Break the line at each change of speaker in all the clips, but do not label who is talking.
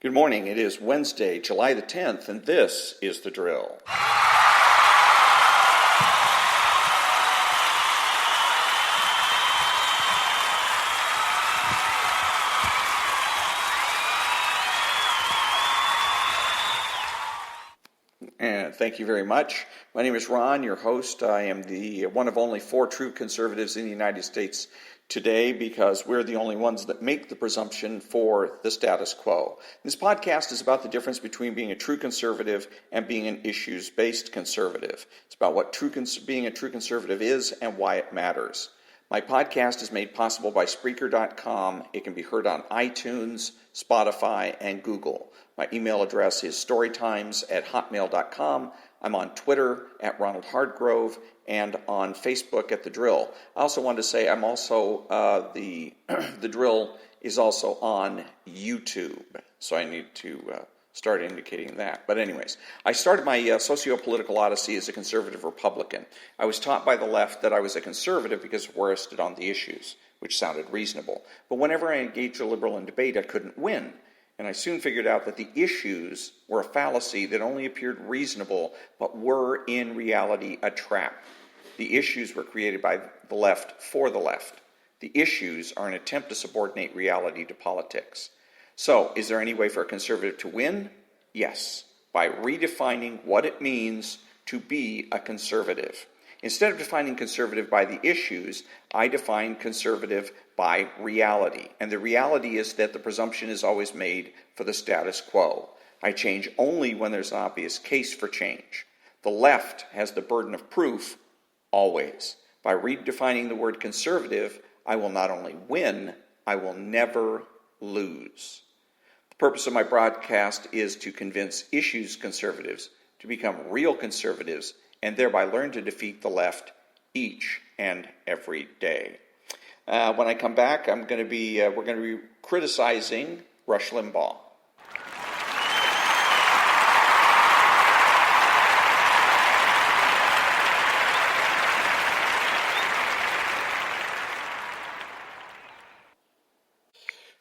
Good morning. It is Wednesday, July the 10th, and this is The Drill. And thank you very much. My name is Ron, your host. I am the one of only 4 true conservatives in the United States today because we're the only ones that make the presumption for the status quo. This podcast is about the difference between being a true conservative and being an issues-based conservative. It's about what being a true conservative is and why it matters. My podcast is made possible by Spreaker.com. It can be heard on iTunes, Spotify, and Google. My email address is storytimes@hotmail.com. I'm on Twitter at Ronald Hardgrove and on Facebook at The Drill. I also wanted to say I'm also, the Drill is also on YouTube. So I need to start indicating that. But anyways, I started my socio-political odyssey as a conservative Republican. I was taught by the left that I was a conservative because of where I stood on the issues, which sounded reasonable. But whenever I engaged a liberal in debate, I couldn't win. And I soon figured out that the issues were a fallacy that only appeared reasonable, but were in reality a trap. The issues were created by the left for the left. The issues are an attempt to subordinate reality to politics. So, is there any way for a conservative to win? Yes, by redefining what it means to be a conservative. Instead of defining conservative by the issues, I define conservative by reality. And the reality is that the presumption is always made for the status quo. I change only when there's an obvious case for change. The left has the burden of proof always. By redefining the word conservative, I will not only win, I will never lose. The purpose of my broadcast is to convince issues conservatives to become real conservatives and thereby learn to defeat the left each and every day. When I come back, we're going to be criticizing Rush Limbaugh.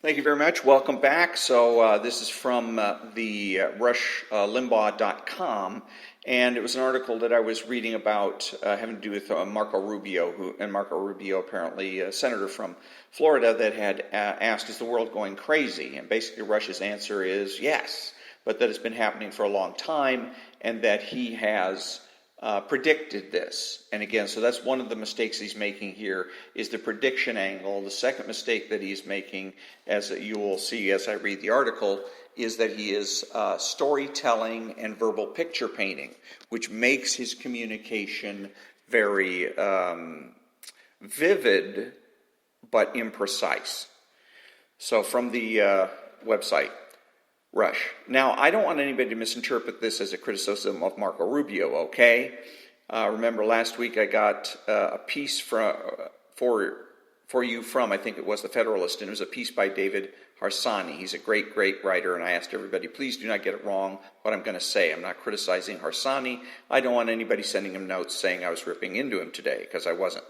Thank you very much. Welcome back. So this is from the rushlimbaugh.com, and it was an article that I was reading about having to do with Marco Rubio, Marco Rubio, apparently a senator from Florida, that had asked, is the world going crazy? And basically Rush's answer is yes, but that it's been happening for a long time, and that he has predicted this. And again, so that's one of the mistakes he's making here, is the prediction angle. The second mistake that he's making, as you will see as I read the article, is that he is storytelling and verbal picture painting, which makes his communication very vivid but imprecise. So from the website, Rush. Now, I don't want anybody to misinterpret this as a criticism of Marco Rubio, okay? Remember last week I got a piece for you from, I think it was The Federalist, and it was a piece by David Harsanyi. He's a great, great writer, and I asked everybody, please do not get it wrong what I'm going to say. I'm not criticizing Harsanyi. I don't want anybody sending him notes saying I was ripping into him today, because I wasn't.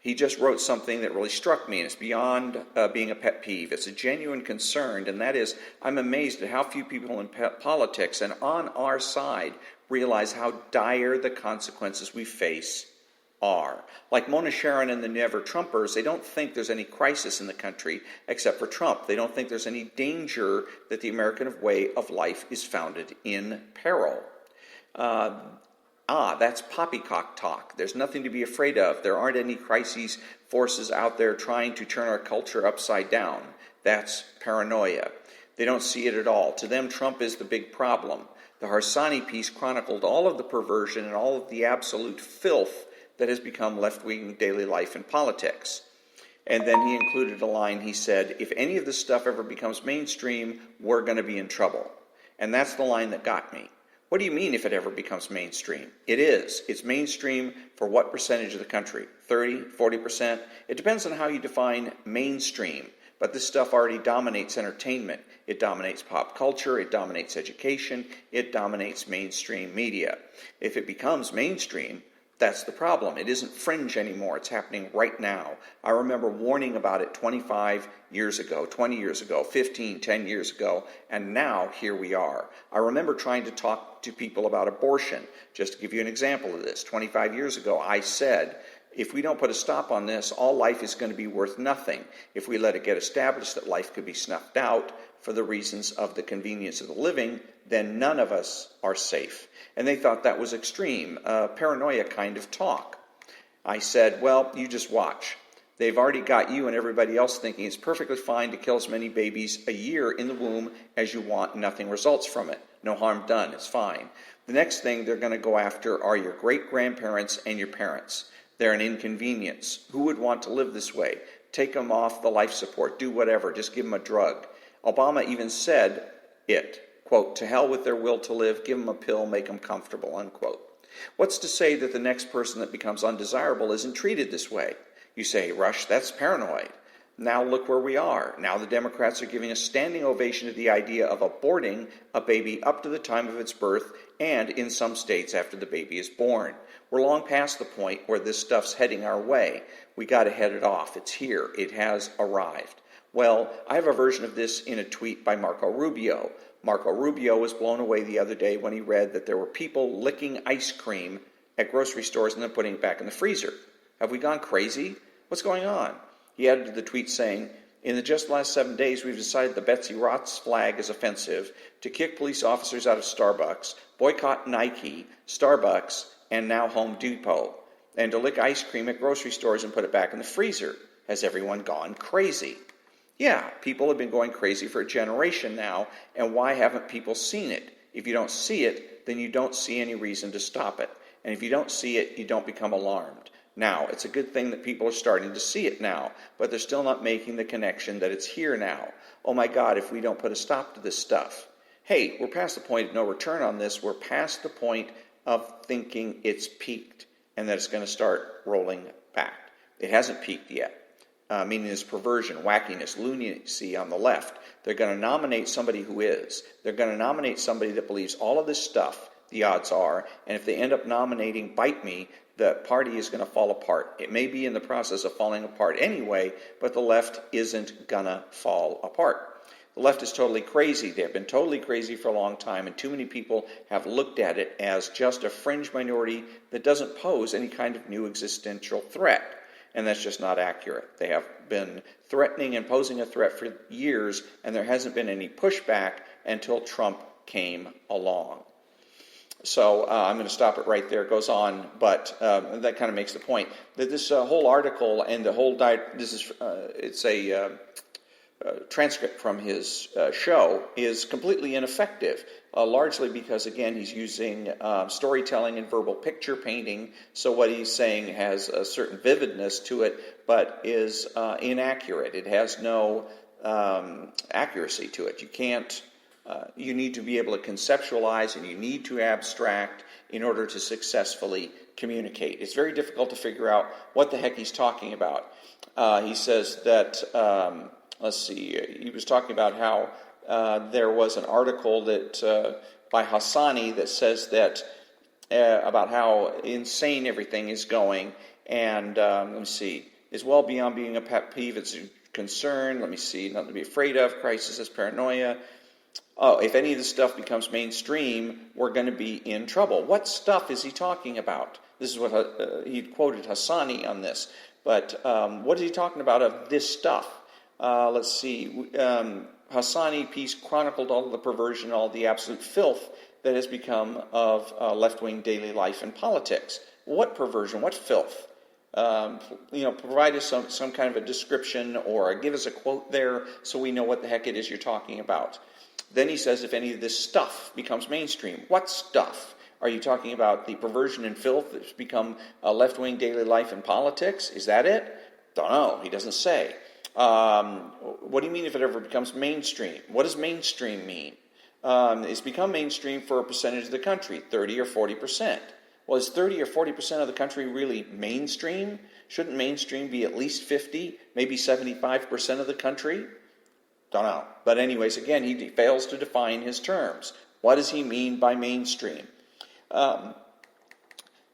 He just wrote something that really struck me, and it's beyond being a pet peeve. It's a genuine concern, and that is, I'm amazed at how few people in politics and on our side realize how dire the consequences we face are. Like Mona Charen and the Never Trumpers, they don't think there's any crisis in the country except for Trump. They don't think there's any danger that the American way of life is founded in peril. That's poppycock talk. There's nothing to be afraid of. There aren't any crises forces out there trying to turn our culture upside down. That's paranoia. They don't see it at all. To them, Trump is the big problem. The Harsanyi piece chronicled all of the perversion and all of the absolute filth that has become left-wing daily life in politics. And then he included a line. He said, if any of this stuff ever becomes mainstream, we're going to be in trouble. And that's the line that got me. What do you mean if it ever becomes mainstream? It is. It's mainstream for what percentage of the country? 30, 40%? It depends on how you define mainstream. But this stuff already dominates entertainment. It dominates pop culture. It dominates education. It dominates mainstream media. If it becomes mainstream, That's the problem. It isn't fringe anymore. It's happening right now. I remember warning about it 25 years ago, 20 years ago, 15, 10 years ago, and now here we are. I remember trying to talk to people about abortion. Just to give you an example of this, 25 years ago, I said, if we don't put a stop on this, all life is going to be worth nothing. If we let it get established that life could be snuffed out for the reasons of the convenience of the living, then none of us are safe. And they thought that was extreme, paranoia kind of talk. I said, well, you just watch. They've already got you and everybody else thinking it's perfectly fine to kill as many babies a year in the womb as you want, and nothing results from it. No harm done, it's fine. The next thing they're going to go after are your great-grandparents and your parents. They're an inconvenience. Who would want to live this way? Take them off the life support, do whatever, just give them a drug. Obama even said it, quote, to hell with their will to live, give them a pill, make them comfortable, unquote. What's to say that the next person that becomes undesirable isn't treated this way? You say, Rush, that's paranoid. Now look where we are. Now the Democrats are giving a standing ovation to the idea of aborting a baby up to the time of its birth and in some states after the baby is born. We're long past the point where this stuff's heading our way. We got to head it off. It's here. It has arrived. Well, I have a version of this in a tweet by Marco Rubio. Marco Rubio was blown away the other day when he read that there were people licking ice cream at grocery stores and then putting it back in the freezer. Have we gone crazy? What's going on? He added to the tweet saying, in the just last 7 days, we've decided the Betsy Ross flag is offensive, to kick police officers out of Starbucks, boycott Nike, Starbucks, and now Home Depot, and to lick ice cream at grocery stores and put it back in the freezer. Has everyone gone crazy? Yeah, people have been going crazy for a generation now, and why haven't people seen it? If you don't see it, then you don't see any reason to stop it. And if you don't see it, you don't become alarmed. Now, it's a good thing that people are starting to see it now, but they're still not making the connection that it's here now. Oh my God, if we don't put a stop to this stuff. Hey, we're past the point of no return on this. We're past the point of thinking it's peaked and that it's going to start rolling back. It hasn't peaked yet. Meaning this perversion, wackiness, lunacy on the left. They're going to nominate somebody who is. They're going to nominate somebody that believes all of this stuff, the odds are, and if they end up nominating Bite Me, the party is going to fall apart. It may be in the process of falling apart anyway, but the left isn't going to fall apart. The left is totally crazy. They have been totally crazy for a long time, and too many people have looked at it as just a fringe minority that doesn't pose any kind of new existential threat. And that's just not accurate. They have been threatening and posing a threat for years, and there hasn't been any pushback until Trump came along. So I'm going to stop it right there. It goes on, but that kind of makes the point that this whole article and the whole it's a transcript from his show is completely ineffective, largely because, again, he's using storytelling and verbal picture painting, so what he's saying has a certain vividness to it, but is inaccurate. It has no accuracy to it. You can't, you need to be able to conceptualize and you need to abstract in order to successfully communicate. It's very difficult to figure out what the heck he's talking about. He says that... let's see, he was talking about how there was an article that by Hassani that says that about how insane everything is going, and let me see, is well beyond being a pet peeve, it's a concern, let me see, nothing to be afraid of, crisis is paranoia. Oh, if any of this stuff becomes mainstream, we're going to be in trouble. What stuff is he talking about? This is what he quoted Hassani on this, but what is he talking about of this stuff? Let's see, Hassani piece chronicled all the perversion, all the absolute filth that has become of left-wing daily life and politics. What perversion? What filth? Provide us some kind of a description or give us a quote there so we know what the heck it is you're talking about. Then he says if any of this stuff becomes mainstream. What stuff? Are you talking about the perversion and filth that's become left-wing daily life and politics? Is that it? Don't know. He doesn't say. What do you mean if it ever becomes mainstream? What does mainstream mean? It's become mainstream for a percentage of the country, 30 or 40%. Well, is 30 or 40% of the country really mainstream? Shouldn't mainstream be at least 50, maybe 75% of the country? Don't know. But anyways, again, he fails to define his terms. What does he mean by mainstream?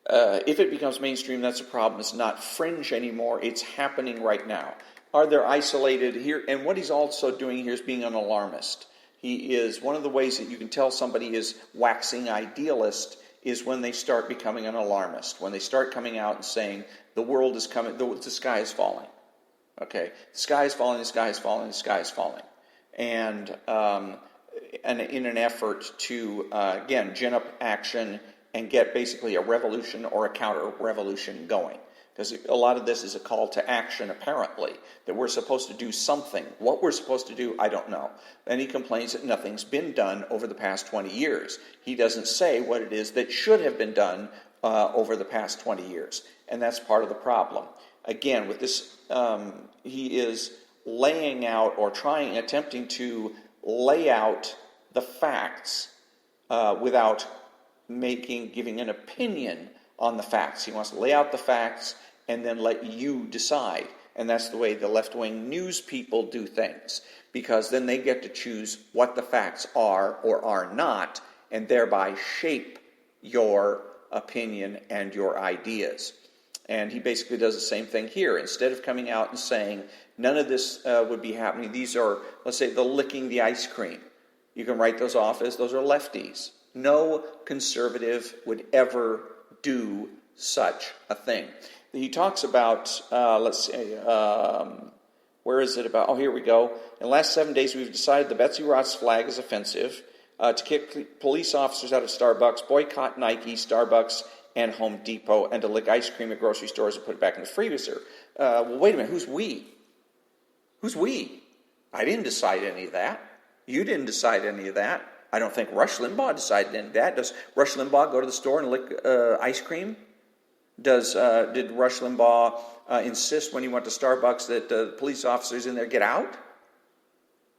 If it becomes mainstream, that's a problem. It's not fringe anymore. It's happening right now. Are there isolated here? And what he's also doing here is being an alarmist. He is, one of the ways that you can tell somebody is waxing idealist is when they start becoming an alarmist. When they start coming out and saying, the world is coming, the sky is falling. Okay? The sky is falling, the sky is falling, the sky is falling. And in an effort to, again, gin up action and get basically a revolution or a counter-revolution going. Because a lot of this is a call to action, apparently, that we're supposed to do something. What we're supposed to do, I don't know. And he complains that nothing's been done over the past 20 years. He doesn't say what it is that should have been done over the past 20 years. And that's part of the problem. Again, with this, he is laying out or attempting to lay out the facts without giving an opinion on the facts. He wants to lay out the facts and then let you decide. And that's the way the left-wing news people do things, because then they get to choose what the facts are or are not, and thereby shape your opinion and your ideas. And he basically does the same thing here. Instead of coming out and saying, none of this would be happening, these are, let's say, the licking the ice cream. You can write those off as those are lefties. No conservative would ever do such a thing. He talks about, where is it about? Oh, here we go. In the last 7 days, we've decided the Betsy Ross flag is offensive, to kick police officers out of Starbucks, boycott Nike, Starbucks, and Home Depot, and to lick ice cream at grocery stores and put it back in the freezer. Well, wait a minute. Who's we? Who's we? I didn't decide any of that. You didn't decide any of that. I don't think Rush Limbaugh decided any of that. Does Rush Limbaugh go to the store and lick ice cream? Did Rush Limbaugh insist when he went to Starbucks that the police officers in there get out?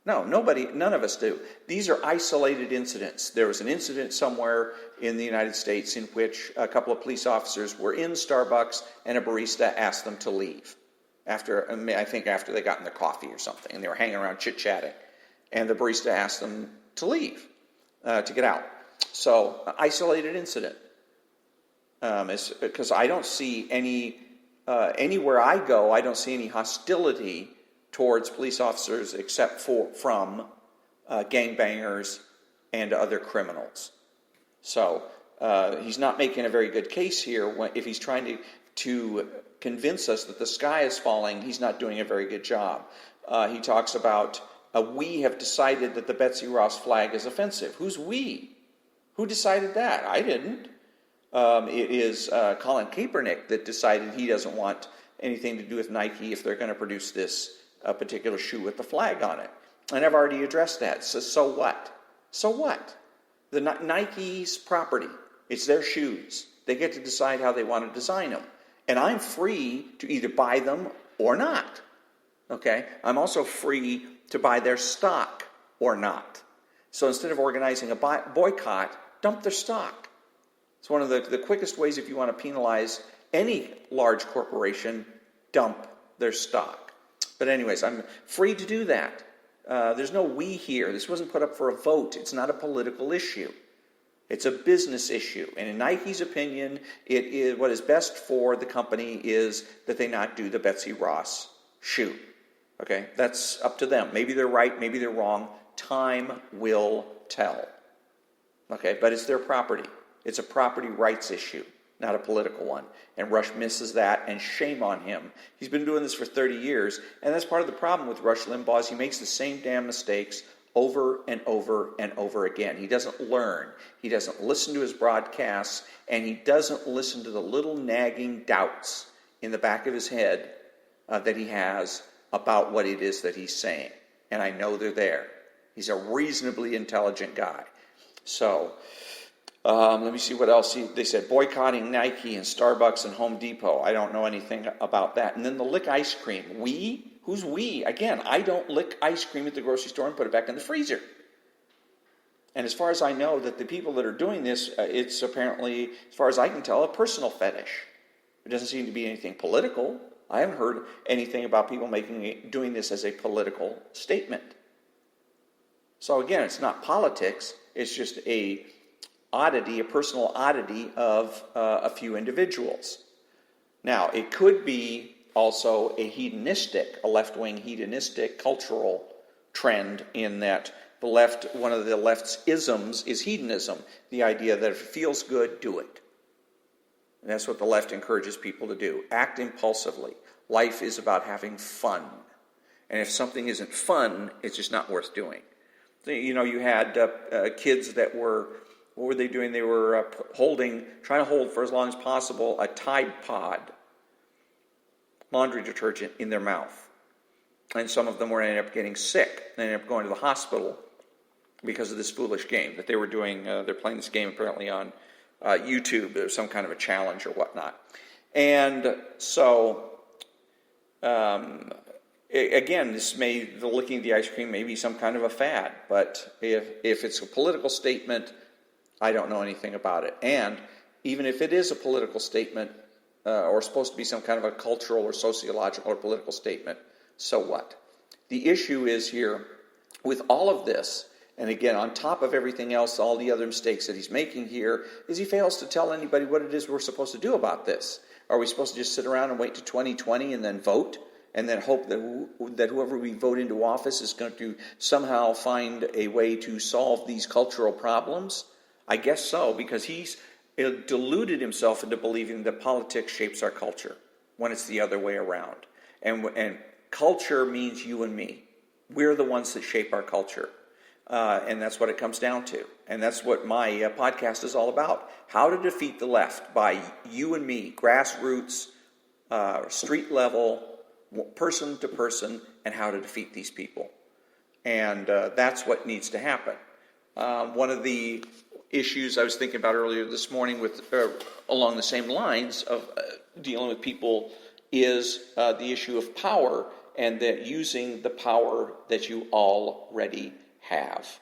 No, none of us do. These are isolated incidents. There was an incident somewhere in the United States in which a couple of police officers were in Starbucks and a barista asked them to leave. After they got in their coffee or something, and they were hanging around chit-chatting. And the barista asked them to leave, to get out. So, isolated incident. Because I don't see anywhere I go, I don't see any hostility towards police officers except from gangbangers and other criminals. So he's not making a very good case here. If he's trying to convince us that the sky is falling, he's not doing a very good job. He talks about, we have decided that the Betsy Ross flag is offensive. Who's we? Who decided that? I didn't. It is Colin Kaepernick that decided he doesn't want anything to do with Nike if they're going to produce this particular shoe with the flag on it. And I've already addressed that. So what? So what? The Nike's property. It's their shoes. They get to decide how they want to design them. And I'm free to either buy them or not. Okay? I'm also free to buy their stock or not. So instead of organizing a boycott, dump their stock. It's one of the quickest ways if you want to penalize any large corporation, dump their stock. But anyways, I'm free to do that. There's no we here. This wasn't put up for a vote. It's not a political issue. It's a business issue. And in Nike's opinion, what is best for the company is that they not do the Betsy Ross shoe. Okay? That's up to them. Maybe they're right, maybe they're wrong. Time will tell. Okay? But it's their property. It's a property rights issue, not a political one. And Rush misses that, and shame on him. He's been doing this for 30 years, and that's part of the problem with Rush Limbaugh is he makes the same damn mistakes over and over and over again. He doesn't learn. He doesn't listen to his broadcasts, and he doesn't listen to the little nagging doubts in the back of his head that he has about what it is that he's saying. And I know they're there. He's a reasonably intelligent guy. So, let me see what else. They said boycotting Nike and Starbucks and Home Depot. I don't know anything about that. And then the lick ice cream. We? Who's we? Again, I don't lick ice cream at the grocery store and put it back in the freezer. And as far as I know, that the people that are doing this, it's apparently, as far as I can tell, a personal fetish. It doesn't seem to be anything political. I haven't heard anything about people doing this as a political statement. So again, it's not politics. It's just a oddity, a personal oddity of a few individuals. Now, it could be also a left-wing hedonistic cultural trend in that the left, one of the left's isms is hedonism, the idea that if it feels good, do it. And that's what the left encourages people to do. Act impulsively. Life is about having fun. And if something isn't fun, it's just not worth doing. You know, you had kids that were, what were they doing? They were trying to hold for as long as possible a Tide Pod laundry detergent in their mouth. And some of them were ended up getting sick. They ended up going to the hospital because of this foolish game that they were doing. They're playing this game apparently on YouTube. There's some kind of a challenge or whatnot. And so, again, the licking of the ice cream may be some kind of a fad. But if it's a political statement, I don't know anything about it. And even if it is a political statement, or supposed to be some kind of a cultural or sociological or political statement, so what? The issue is here with all of this, and again, on top of everything else, all the other mistakes that he's making here, is he fails to tell anybody what it is we're supposed to do about this. Are we supposed to just sit around and wait to 2020 and then vote, and then hope that whoever we vote into office is going to somehow find a way to solve these cultural problems? I guess so, because he's deluded himself into believing that politics shapes our culture, when it's the other way around. And culture means you and me. We're the ones that shape our culture. And that's what it comes down to. And that's what my podcast is all about. How to defeat the left by you and me, grassroots, street level, person to person, and how to defeat these people. And that's what needs to happen. One of the issues I was thinking about earlier this morning along the same lines of dealing with people is the issue of power, and that using the power that you already have.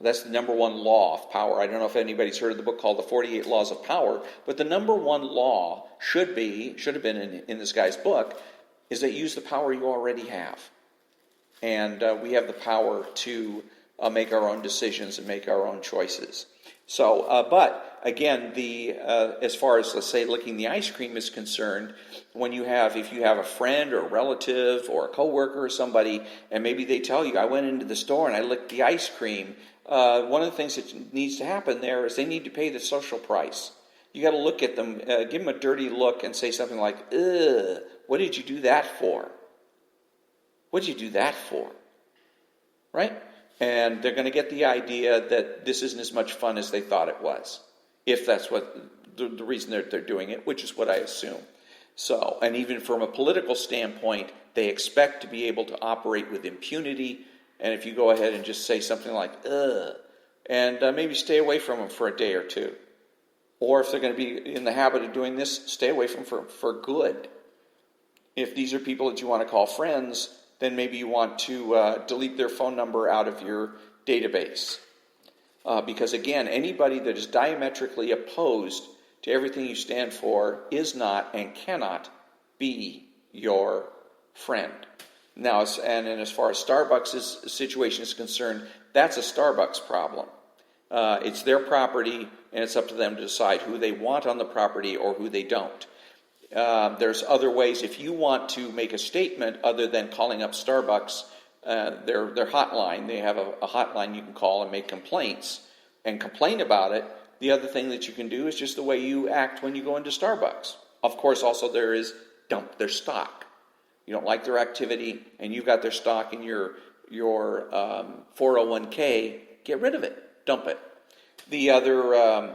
That's the number one law of power. I don't know if anybody's heard of the book called The 48 Laws of Power, but the number one law should have been in this guy's book, is that use the power you already have. And we have the power to make our own decisions and make our own choices. So, but again, as far as, let's say, licking the ice cream is concerned, if you have a friend or a relative or a coworker or somebody, and maybe they tell you, I went into the store and I licked the ice cream, one of the things that needs to happen there is they need to pay the social price. You got to look at them, give them a dirty look and say something like, ugh, what did you do that for? What did you do that for? Right? And they're going to get the idea that this isn't as much fun as they thought it was, if that's what the reason they're doing it, which is what I assume. So, and even from a political standpoint, they expect to be able to operate with impunity. And if you go ahead and just say something like, ugh, and maybe stay away from them for a day or two. Or if they're going to be in the habit of doing this, stay away from them for good. If these are people that you want to call friends, then maybe you want to delete their phone number out of your database. Because again, anybody that is diametrically opposed to everything you stand for is not and cannot be your friend. Now, and as far as Starbucks' situation is concerned, that's a Starbucks problem. It's their property, and it's up to them to decide who they want on the property or who they don't. There's other ways. If you want to make a statement other than calling up Starbucks, their hotline, they have a hotline you can call and make complaints and complain about it. The other thing that you can do is just the way you act when you go into Starbucks. Of course, also there is dump their stock. You don't like their activity, and you've got their stock in your 401k, get rid of it. Dump it. The other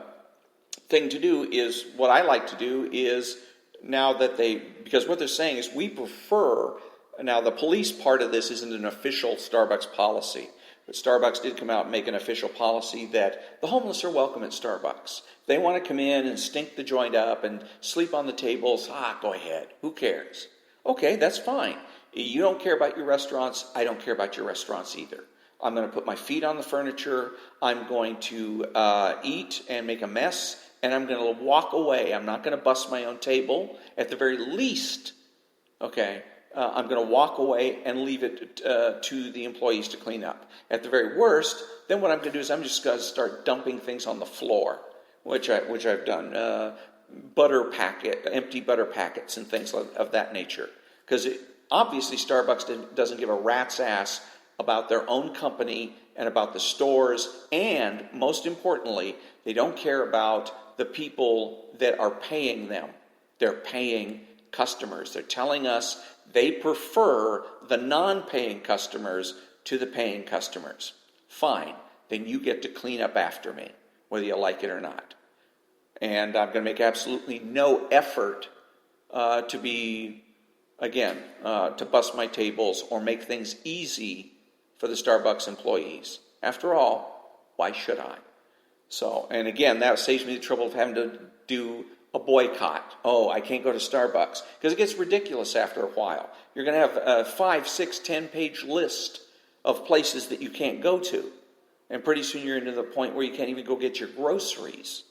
thing to do is, what I like to do is, now that because what they're saying is we prefer, now the police part of this isn't an official Starbucks policy, but Starbucks did come out and make an official policy that the homeless are welcome at Starbucks. If they want to come in and stink the joint up and sleep on the tables, go ahead. Who cares? Okay, that's fine. You don't care about your restaurants. I don't care about your restaurants either. I'm going to put my feet on the furniture. I'm going to eat and make a mess, and I'm going to walk away. I'm not going to bust my own table. At the very least, okay, I'm going to walk away and leave it to the employees to clean up. At the very worst, then what I'm going to do is I'm just going to start dumping things on the floor, which I've done. Empty butter packets and things of that nature. Because obviously Starbucks doesn't give a rat's ass about their own company and about the stores, and most importantly, they don't care about the people that are paying them. They're paying customers. They're telling us they prefer the non-paying customers to the paying customers. Fine, then you get to clean up after me, whether you like it or not. And I'm going to make absolutely no effort to bust my tables or make things easy for the Starbucks employees. After all, why should I? So, and again, that saves me the trouble of having to do a boycott. Oh, I can't go to Starbucks. Because it gets ridiculous after a while. You're going to have a 5, 6, 10-page list of places that you can't go to. And pretty soon you're into the point where you can't even go get your groceries.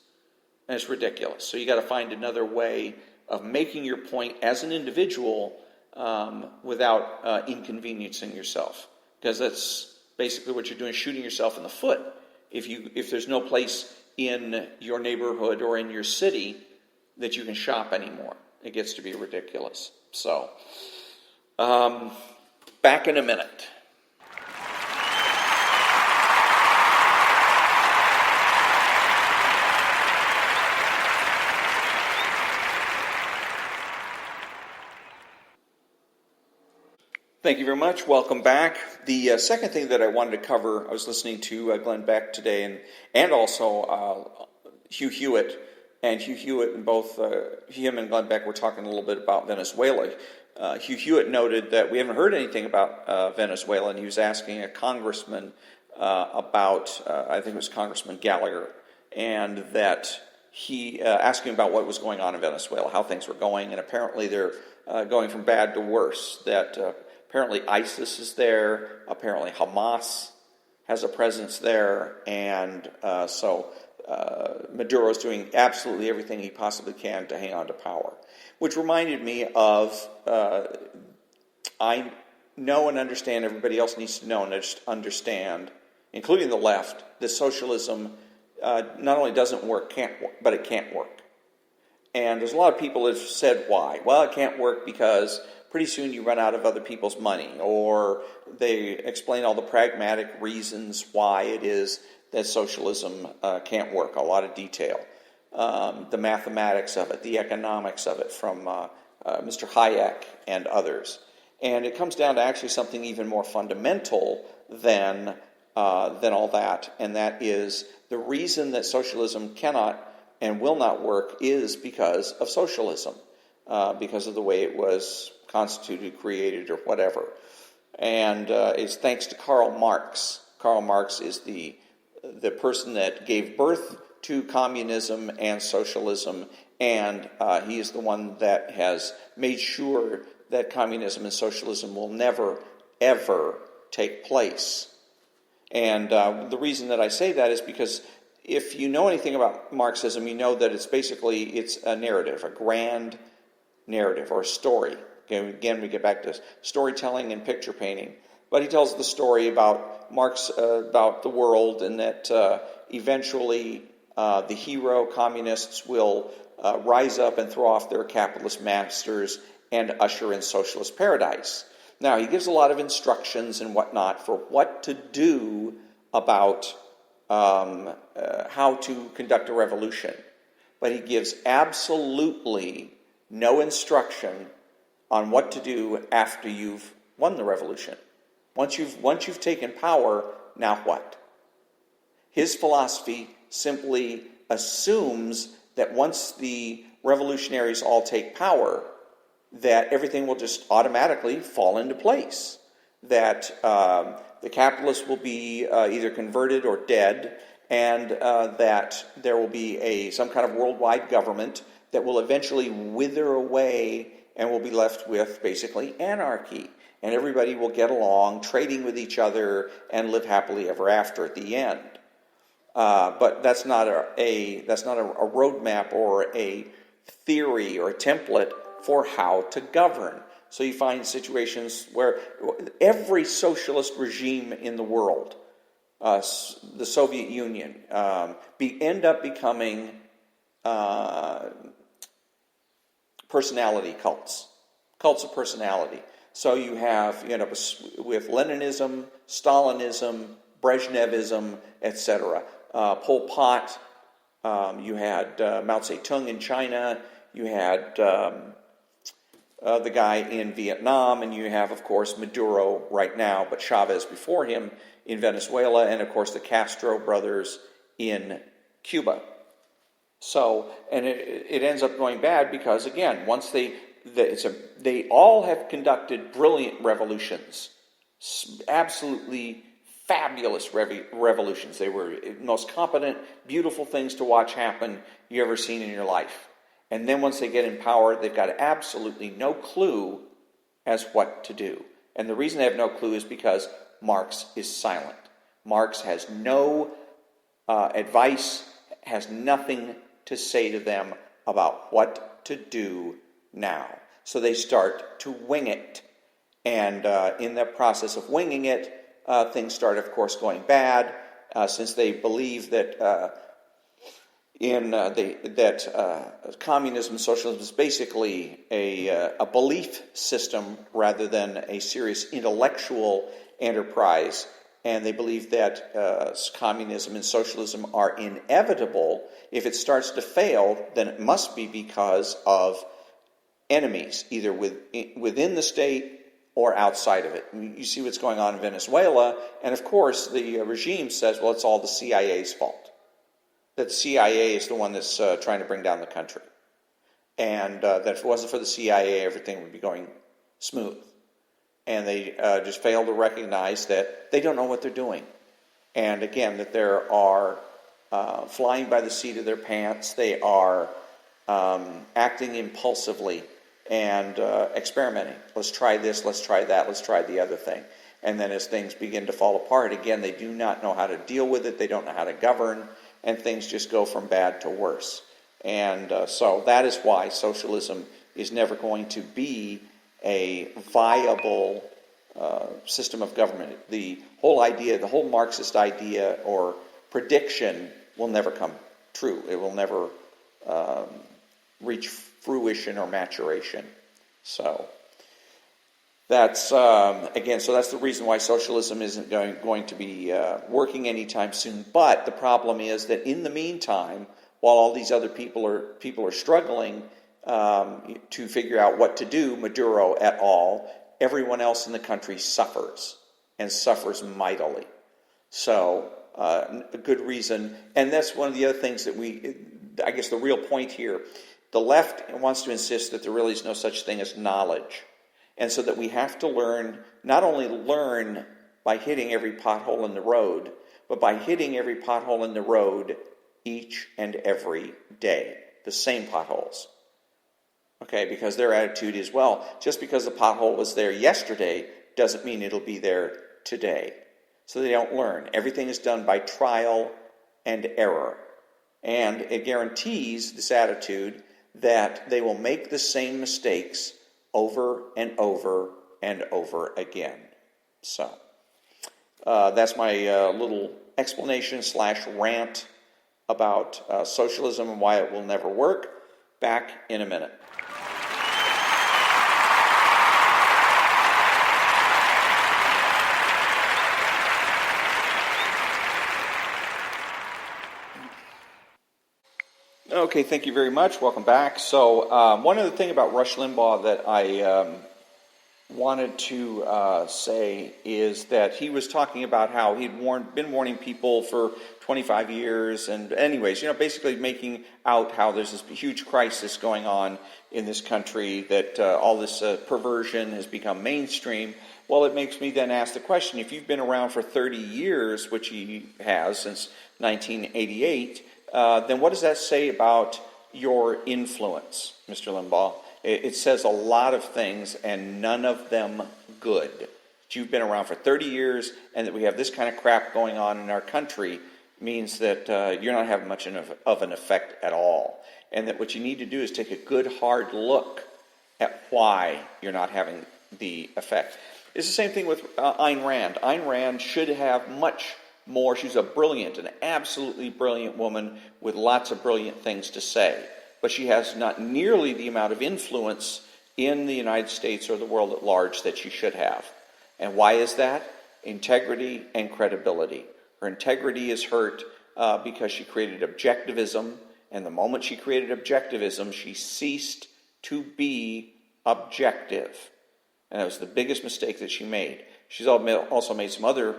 And it's ridiculous. So you got to find another way of making your point as an individual without inconveniencing yourself. Because that's basically what you're doing, shooting yourself in the foot. If there's no place in your neighborhood or in your city that you can shop anymore, it gets to be ridiculous. So, back in a minute. Thank you very much. Welcome back. The second thing that I wanted to cover, I was listening to Glenn Beck today and also Hugh Hewitt. And Hugh Hewitt and both him and Glenn Beck were talking a little bit about Venezuela. Hugh Hewitt noted that we haven't heard anything about Venezuela, and he was asking a congressman about, I think it was Congressman Gallagher, and that he asked him about what was going on in Venezuela, how things were going, and apparently they're going from bad to worse, that apparently ISIS is there, apparently Hamas has a presence there, and so Maduro is doing absolutely everything he possibly can to hang on to power. Which reminded me of, I know and understand, everybody else needs to know and understand, including the left, that socialism not only doesn't work, but it can't work. And there's a lot of people that have said why. Well, it can't work because pretty soon you run out of other people's money, or they explain all the pragmatic reasons why it is that socialism can't work, a lot of detail. The mathematics of it, the economics of it from Mr. Hayek and others. And it comes down to actually something even more fundamental than all that, and that is the reason that socialism cannot and will not work is because of socialism, because of the way it was constituted, created, or whatever. And it's thanks to Karl Marx. Karl Marx is the person that gave birth to communism and socialism, and he is the one that has made sure that communism and socialism will never, ever take place. And the reason that I say that is because if you know anything about Marxism, you know that it's a narrative, a grand narrative or a story. Again, we get back to storytelling and picture painting. But he tells the story about Marx, about the world, and that eventually the hero communists will rise up and throw off their capitalist masters and usher in socialist paradise. Now, he gives a lot of instructions and whatnot for what to do about how to conduct a revolution. But he gives absolutely no instruction on what to do after you've won the revolution. Once you've taken power, now what? His philosophy simply assumes that once the revolutionaries all take power, that everything will just automatically fall into place. That the capitalists will be either converted or dead, and that there will be some kind of worldwide government that will eventually wither away and will be left with basically anarchy. And everybody will get along, trading with each other, and live happily ever after at the end. But that's not a roadmap or a theory or a template for how to govern. So you find situations where every socialist regime in the world, the Soviet Union, end up becoming personality cults of personality. So you end up with Leninism, Stalinism, Brezhnevism, etc. Pol Pot, you had Mao Zedong in China, you had the guy in Vietnam, and you have, of course, Maduro right now, but Chavez before him in Venezuela, and, of course, the Castro brothers in Cuba. So, and it ends up going bad because, again, once they all have conducted brilliant revolutions, absolutely fabulous revolutions. They were the most competent, beautiful things to watch happen you ever seen in your life. And then once they get in power, they've got absolutely no clue as what to do. And the reason they have no clue is because Marx is silent. Marx has no advice, has nothing to say to them about what to do now. So they start to wing it. And in that process of winging it, things start, of course, going bad, since they believe that communism and socialism is basically a belief system rather than a serious intellectual enterprise. And they believe that communism and socialism are inevitable. If it starts to fail, then it must be because of enemies, either within the state or outside of it. You see what's going on in Venezuela, and of course the regime says, well, it's all the CIA's fault. That the CIA is the one that's trying to bring down the country. And that if it wasn't for the CIA, everything would be going smooth. And they just fail to recognize that they don't know what they're doing. And again, that there are flying by the seat of their pants. They are acting impulsively and experimenting. Let's try this, let's try that, let's try the other thing. And then as things begin to fall apart, again, they do not know how to deal with it. They don't know how to govern. And things just go from bad to worse. And so that is why socialism is never going to be a viable system of government. The whole idea, the whole Marxist idea or prediction will never come true. It will never reach fruition or maturation. So that's, again, so that's the reason why socialism isn't going to be working anytime soon. But the problem is that in the meantime, while all these other people are struggling to figure out what to do, Maduro et al., everyone else in the country suffers, and suffers mightily. So, a good reason, and that's one of the other things that I guess the real point here, the left wants to insist that there really is no such thing as knowledge. And so that we have to learn, not only learn by hitting every pothole in the road, but by hitting every pothole in the road each and every day. The same potholes. Okay, because their attitude is, well, just because the pothole was there yesterday doesn't mean it'll be there today. So they don't learn. Everything is done by trial and error. And it guarantees, this attitude, that they will make the same mistakes over and over and over again. So, that's my little explanation / rant about socialism and why it will never work. Back in a minute. Okay, thank you very much. Welcome back. So, one other thing about Rush Limbaugh that I wanted to say is that he was talking about how he'd been warning people for 25 years, and anyways, basically making out how there's this huge crisis going on in this country, that all this perversion has become mainstream. Well, it makes me then ask the question, if you've been around for 30 years, which he has since 1988, then what does that say about your influence, Mr. Limbaugh? It says a lot of things, and none of them good. That you've been around for 30 years, and that we have this kind of crap going on in our country means that you're not having much of an effect at all. And that what you need to do is take a good hard look at why you're not having the effect. It's the same thing with Ayn Rand. Ayn Rand should have much more. She's an absolutely brilliant woman with lots of brilliant things to say. But she has not nearly the amount of influence in the United States or the world at large that she should have. And why is that? Integrity and credibility. Her integrity is hurt because she created objectivism, and the moment she created objectivism, she ceased to be objective. And that was the biggest mistake that she made. She's also made some other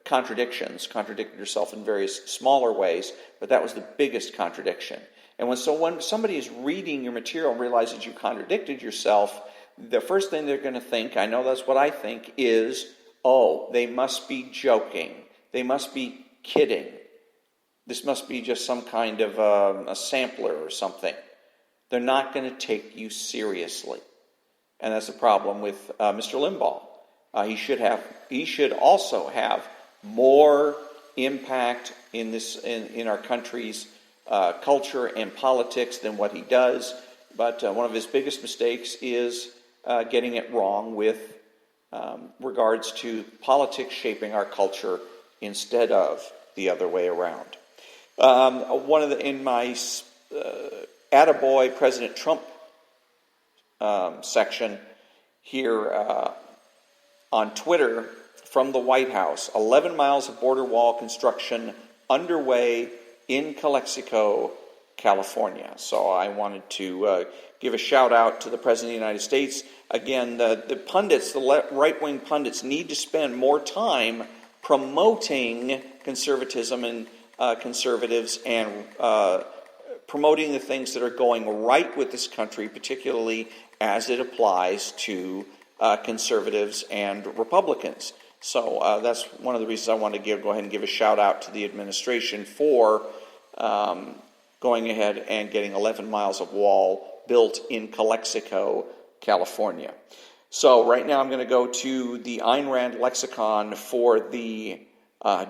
contradicted herself in various smaller ways, but that was the biggest contradiction. And when somebody is reading your material and realizes you contradicted yourself, the first thing they're going to think, I know that's what I think, is, oh, they must be joking. They must be kidding. This must be just some kind of a sampler or something. They're not going to take you seriously. And that's the problem with Mr. Limbaugh. He should also have more impact in our country's culture and politics than what he does. But one of his biggest mistakes is getting it wrong with regards to politics shaping our culture instead of the other way around. In my Attaboy President Trump section here on Twitter from the White House, 11 miles of border wall construction underway in Calexico, California. So I wanted to give a shout out to the President of the United States. Again, the pundits, the right-wing pundits, need to spend more time promoting conservatism and conservatives and promoting the things that are going right with this country, particularly as it applies to conservatives and Republicans. So that's one of the reasons I want to go ahead and give a shout out to the administration for going ahead and getting 11 miles of wall built in Calexico, California. So right now I'm going to go to the Ayn Rand lexicon for the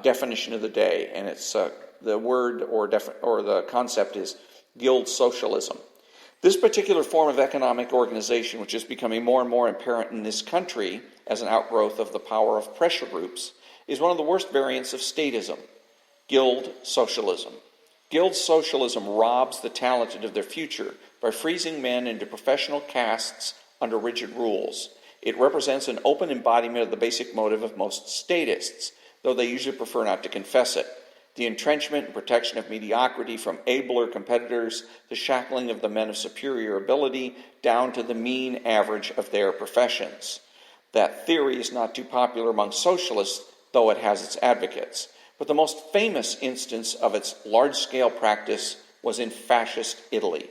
definition of the day, and it's the word or the concept is guild socialism. This particular form of economic organization, which is becoming more and more apparent in this country as an outgrowth of the power of pressure groups, is one of the worst variants of statism, guild socialism. Guild socialism robs the talented of their future by freezing men into professional castes under rigid rules. It represents an open embodiment of the basic motive of most statists, though they usually prefer not to confess it. The entrenchment and protection of mediocrity from abler competitors, the shackling of the men of superior ability, down to the mean average of their professions. That theory is not too popular among socialists, though it has its advocates. But the most famous instance of its large-scale practice was in fascist Italy.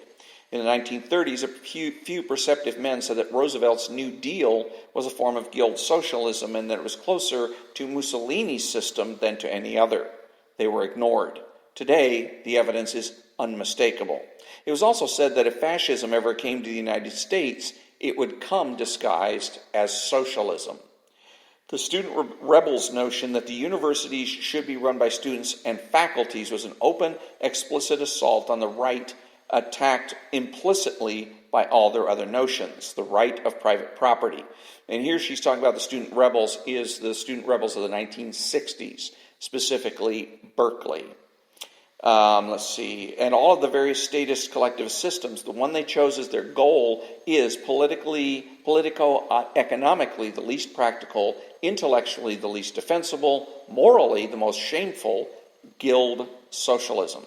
In the 1930s, a few perceptive men said that Roosevelt's New Deal was a form of guild socialism and that it was closer to Mussolini's system than to any other. They were ignored. Today, the evidence is unmistakable. It was also said that if fascism ever came to the United States, it would come disguised as socialism. The student rebels' notion that the universities should be run by students and faculties was an open, explicit assault on the right attacked implicitly by all their other notions, the right of private property. And here she's talking about the student rebels is the student rebels of the 1960s, specifically Berkeley. Let's see. And all of the various statist collectivist systems, the one they chose as their goal is politico-economically the least practical, intellectually the least defensible, morally the most shameful, guild socialism.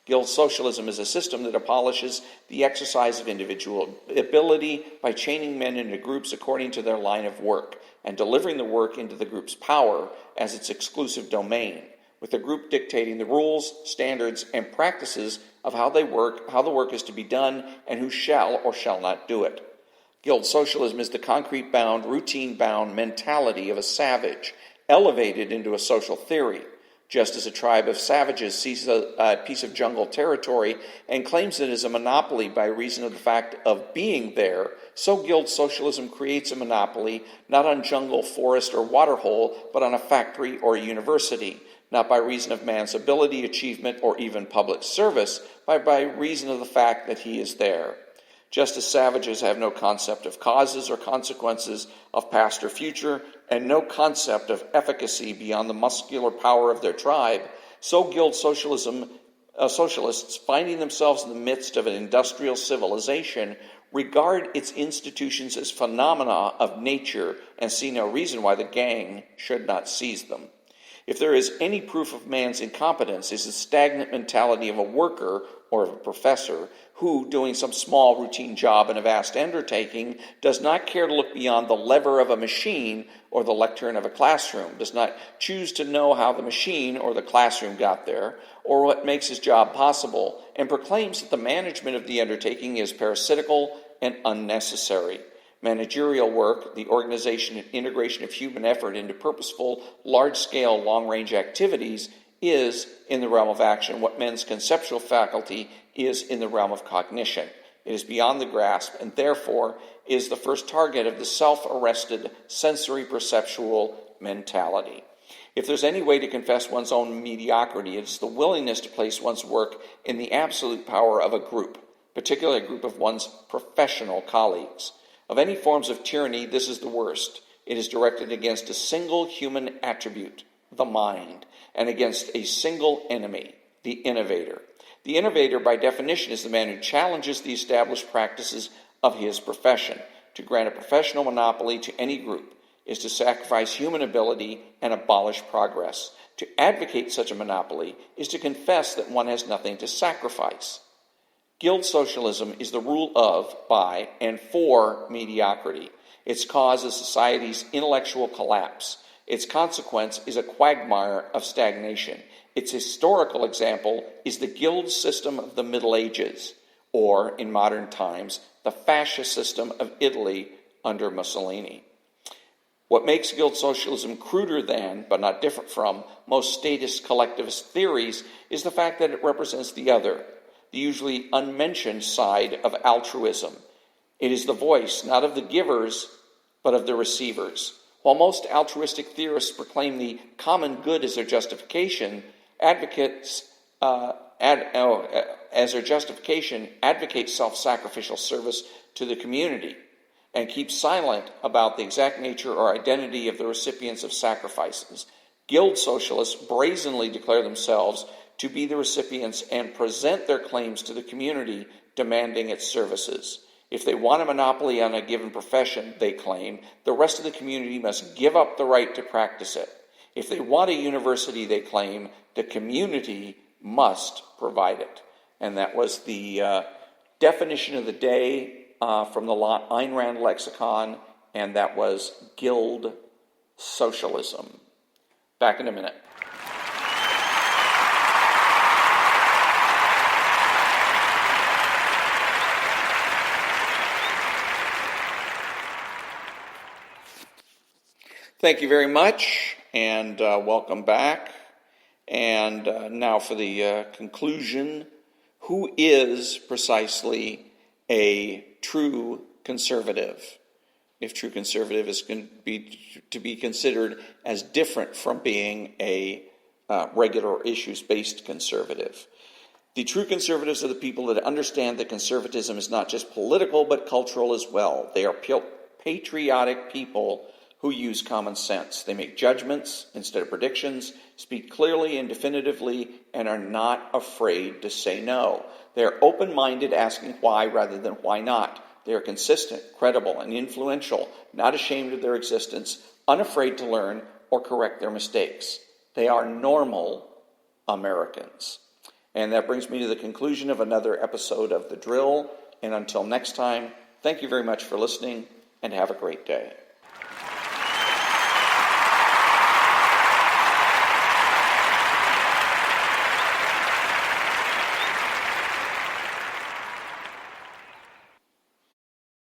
Guild socialism is a system that abolishes the exercise of individual ability by chaining men into groups according to their line of work and delivering the work into the group's power as its exclusive domain, with the group dictating the rules, standards, and practices of how the work is to be done, and who shall or shall not do it. Guild socialism is the concrete-bound, routine-bound mentality of a savage, elevated into a social theory. Just as a tribe of savages sees a piece of jungle territory and claims it as a monopoly by reason of the fact of being there, so guild socialism creates a monopoly not on jungle, forest, or waterhole, but on a factory or a university, not by reason of man's ability, achievement, or even public service, but by reason of the fact that he is there. Just as savages have no concept of causes or consequences of past or future, and no concept of efficacy beyond the muscular power of their tribe, so guild socialists, finding themselves in the midst of an industrial civilization, regard its institutions as phenomena of nature and see no reason why the gang should not seize them. If there is any proof of man's incompetence, it's the stagnant mentality of a worker or of a professor who, doing some small routine job in a vast undertaking, does not care to look beyond the lever of a machine or the lectern of a classroom, does not choose to know how the machine or the classroom got there, or what makes his job possible, and proclaims that the management of the undertaking is parasitical and unnecessary. Managerial work, the organization and integration of human effort into purposeful, large-scale, long-range activities, is, in the realm of action, what men's conceptual faculty is in the realm of cognition. It is beyond the grasp, and therefore is the first target of the self-arrested, sensory-perceptual mentality. If there's any way to confess one's own mediocrity, it is the willingness to place one's work in the absolute power of a group, particularly a group of one's professional colleagues. Of any forms of tyranny, this is the worst. It is directed against a single human attribute, the mind, and against a single enemy, the innovator. The innovator, by definition, is the man who challenges the established practices of his profession. To grant a professional monopoly to any group is to sacrifice human ability and abolish progress. To advocate such a monopoly is to confess that one has nothing to sacrifice. Guild socialism is the rule of, by, and for mediocrity. Its cause is society's intellectual collapse. Its consequence is a quagmire of stagnation. Its historical example is the guild system of the Middle Ages, or, in modern times, the fascist system of Italy under Mussolini. What makes guild socialism cruder than, but not different from, most statist collectivist theories is the fact that it represents the other, the usually unmentioned side of altruism. It is the voice, not of the givers, but of the receivers. While most altruistic theorists proclaim the common good as their justification, advocate self-sacrificial service to the community and keep silent about the exact nature or identity of the recipients of sacrifices. Guild socialists brazenly declare themselves to be the recipients and present their claims to the community demanding its services. If they want a monopoly on a given profession, they claim, the rest of the community must give up the right to practice it. If they want a university, they claim, the community must provide it. And that was the definition of the day from the Ayn Rand lexicon, and that was guild socialism. Back in a minute. Thank you very much, and welcome back. And now for the conclusion. Who is precisely a true conservative? If true conservative is going to be considered as different from being a regular issues-based conservative. The true conservatives are the people that understand that conservatism is not just political, but cultural as well. They are patriotic people who use common sense. They make judgments instead of predictions, speak clearly and definitively, and are not afraid to say no. They are open-minded, asking why rather than why not. They are consistent, credible, and influential, not ashamed of their existence, unafraid to learn or correct their mistakes. They are normal Americans. And that brings me to the conclusion of another episode of The Drill. And until next time, thank you very much for listening, and have a great day.